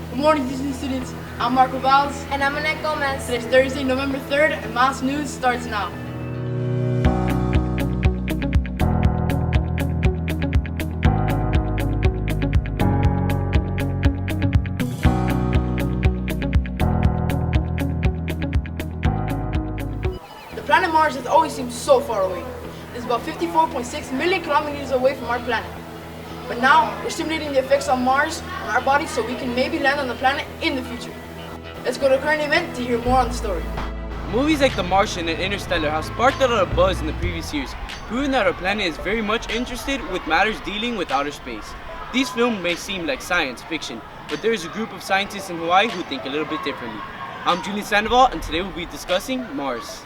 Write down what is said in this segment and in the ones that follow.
Good morning, Disney students. I'm Marco Valls. And I'm Annette Gomez. Today's Thursday, November 3rd, and Mouse News starts now. The planet Mars has always seemed so far away. It's about 54.6 million kilometers away from our planet. But now, we're simulating the effects on Mars on our bodies so we can maybe land on the planet in the future. Let's go to a current event to hear more on the story. Movies like The Martian and Interstellar have sparked a lot of buzz in the previous years, proving that our planet is very much interested with matters dealing with outer space. These films may seem like science fiction, but there is a group of scientists in Hawaii who think a little bit differently. I'm Julian Sandoval, and today we'll be discussing Mars.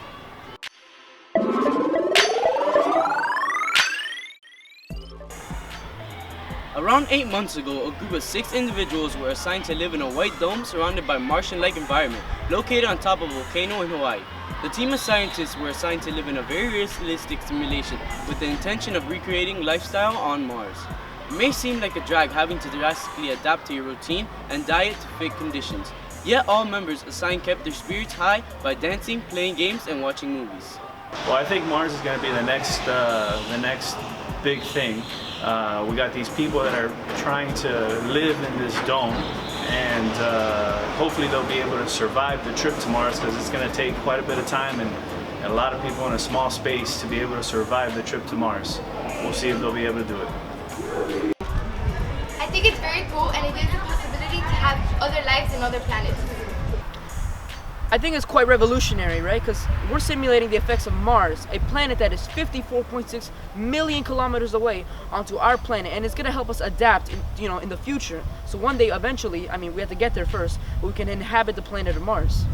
Around 8 months ago, a group of 6 individuals were assigned to live in a white dome surrounded by Martian-like environment located on top of a volcano in Hawaii. The team of scientists were assigned to live in a very realistic simulation with the intention of recreating lifestyle on Mars. It may seem like a drag having to drastically adapt to your routine and diet to fit conditions, yet all members assigned kept their spirits high by dancing, playing games, and watching movies. Well, I think Mars is going to be the next big thing. We got these people that are trying to live in this dome, and hopefully they'll be able to survive the trip to Mars, because it's going to take quite a bit of time and a lot of people in a small space to be able to survive the trip to Mars. We'll see if they'll be able to do it. I think it's very cool, and it gives the possibility to have other lives in other planets. I think it's quite revolutionary, right? Because we're simulating the effects of Mars, a planet that is 54.6 million kilometers away, onto our planet, and it's gonna help us adapt, in the future. So one day, eventually, we have to get there first, but we can inhabit the planet of Mars.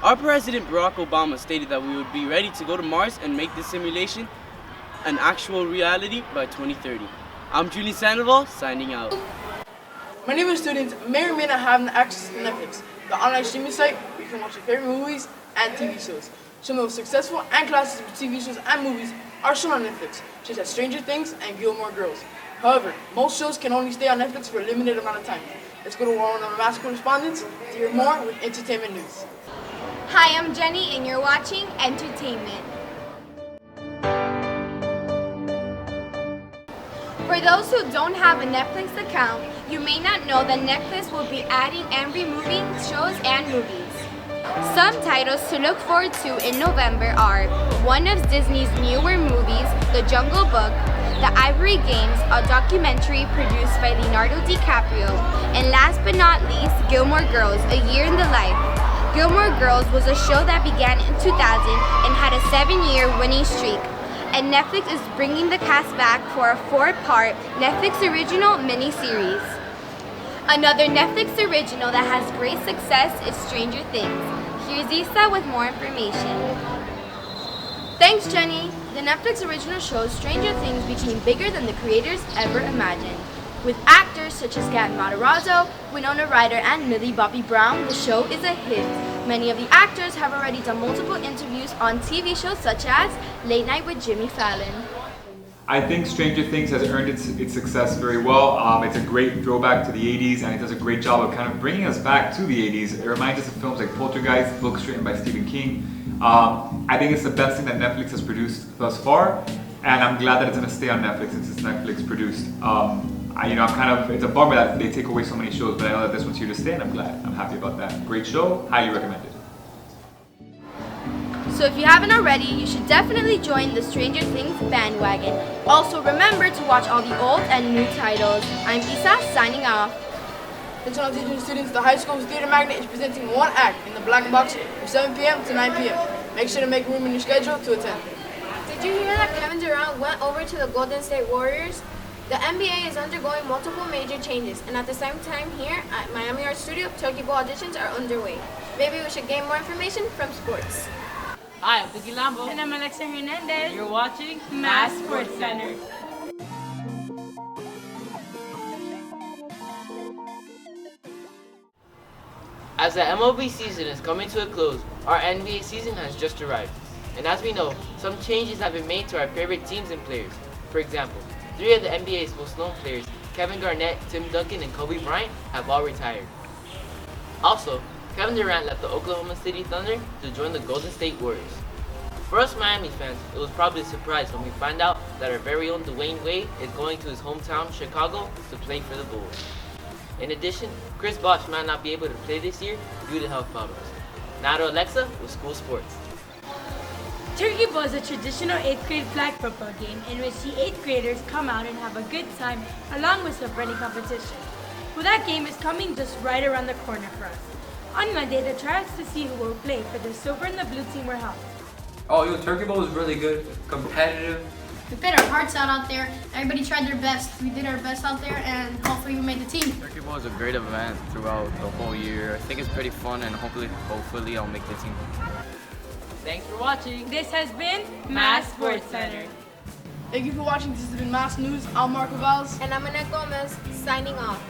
Our President Barack Obama stated that we would be ready to go to Mars and make this simulation an actual reality by 2030. I'm Julian Sandoval, signing out. Many of our students may or may not have access to Netflix, the online streaming site where you can watch your favorite movies and TV shows. Some of the most successful and classic TV shows and movies are shown on Netflix, such as Stranger Things and Gilmore Girls. However, most shows can only stay on Netflix for a limited amount of time. Let's go to one of our mass correspondents to hear more with entertainment news. Hi, I'm Jenny, and you're watching Entertainment. For those who don't have a Netflix account, you may not know that Netflix will be adding and removing shows and movies. Some titles to look forward to in November are one of Disney's newer movies, The Jungle Book, The Ivory Games, a documentary produced by Leonardo DiCaprio, and last but not least, Gilmore Girls, A Year in the Life. Gilmore Girls was a show that began in 2000 and had a 7-year winning streak. And Netflix is bringing the cast back for a 4-part Netflix original miniseries. Another Netflix original that has great success is Stranger Things. Here's Isa with more information. Thanks, Jenny. The Netflix original show Stranger Things became bigger than the creators ever imagined. With actors such as Kat Matarazzo, Winona Ryder, and Millie Bobby Brown, the show is a hit. Many of the actors have already done multiple interviews on TV shows such as Late Night with Jimmy Fallon. I think Stranger Things has earned its success very well. It's a great throwback to the 80s, and it does a great job of kind of bringing us back to the 80s. It reminds us of films like Poltergeist, books written by Stephen King. I think it's the best thing that Netflix has produced thus far, and I'm glad that it's going to stay on Netflix since it's Netflix produced. It's a bummer that they take away so many shows, but I know that this one's here to stay, and I'm glad. I'm happy about that. Great show, highly recommended. So if you haven't already, you should definitely join the Stranger Things bandwagon. Also remember to watch all the old and new titles. I'm Isa, signing off. Attention all teaching students, the high school's Theater Magnet is presenting one act in the Black Box from 7 p.m. to 9 p.m. Make sure to make room in your schedule to attend. Did you hear that Kevin Durant went over to the Golden State Warriors? The NBA is undergoing multiple major changes, and at the same time here at Miami Art Studio, Turkey Ball auditions are underway. Maybe we should gain more information from sports. Hi, I'm Vicky Lambo. And I'm Alexa Hernandez. You're watching Mass Sports Center. As the MLB season is coming to a close, our NBA season has just arrived. And as we know, some changes have been made to our favorite teams and players. For example, 3 of the NBA's most known players Kevin Garnett, Tim Duncan, and Kobe Bryant have all retired. Also, Kevin Durant left the Oklahoma City Thunder to join the Golden State Warriors. For us Miami fans, it was probably a surprise when we find out that our very own Dwayne Wade is going to his hometown, Chicago, to play for the Bulls. In addition, Chris Bosh might not be able to play this year due to health problems. Now to Alexa with school sports. Turkey Bowl is a traditional 8th grade flag football game in which the 8th graders come out and have a good time along with some friendly competition. Well, that game is coming just right around the corner for us. On Monday, the tryouts to see who will play for the silver and the blue team were held. Oh, Turkey Bowl was really good, competitive. We played our hearts out there. Everybody tried their best. We did our best out there, and hopefully we made the team. Turkey Bowl is a great event throughout the whole year. I think it's pretty fun, and hopefully I'll make the team. Thanks for watching. This has been Mass Sports Center. Thank you for watching. This has been Mass News. I'm Marco Valls. And I'm Annette Gomez, signing off.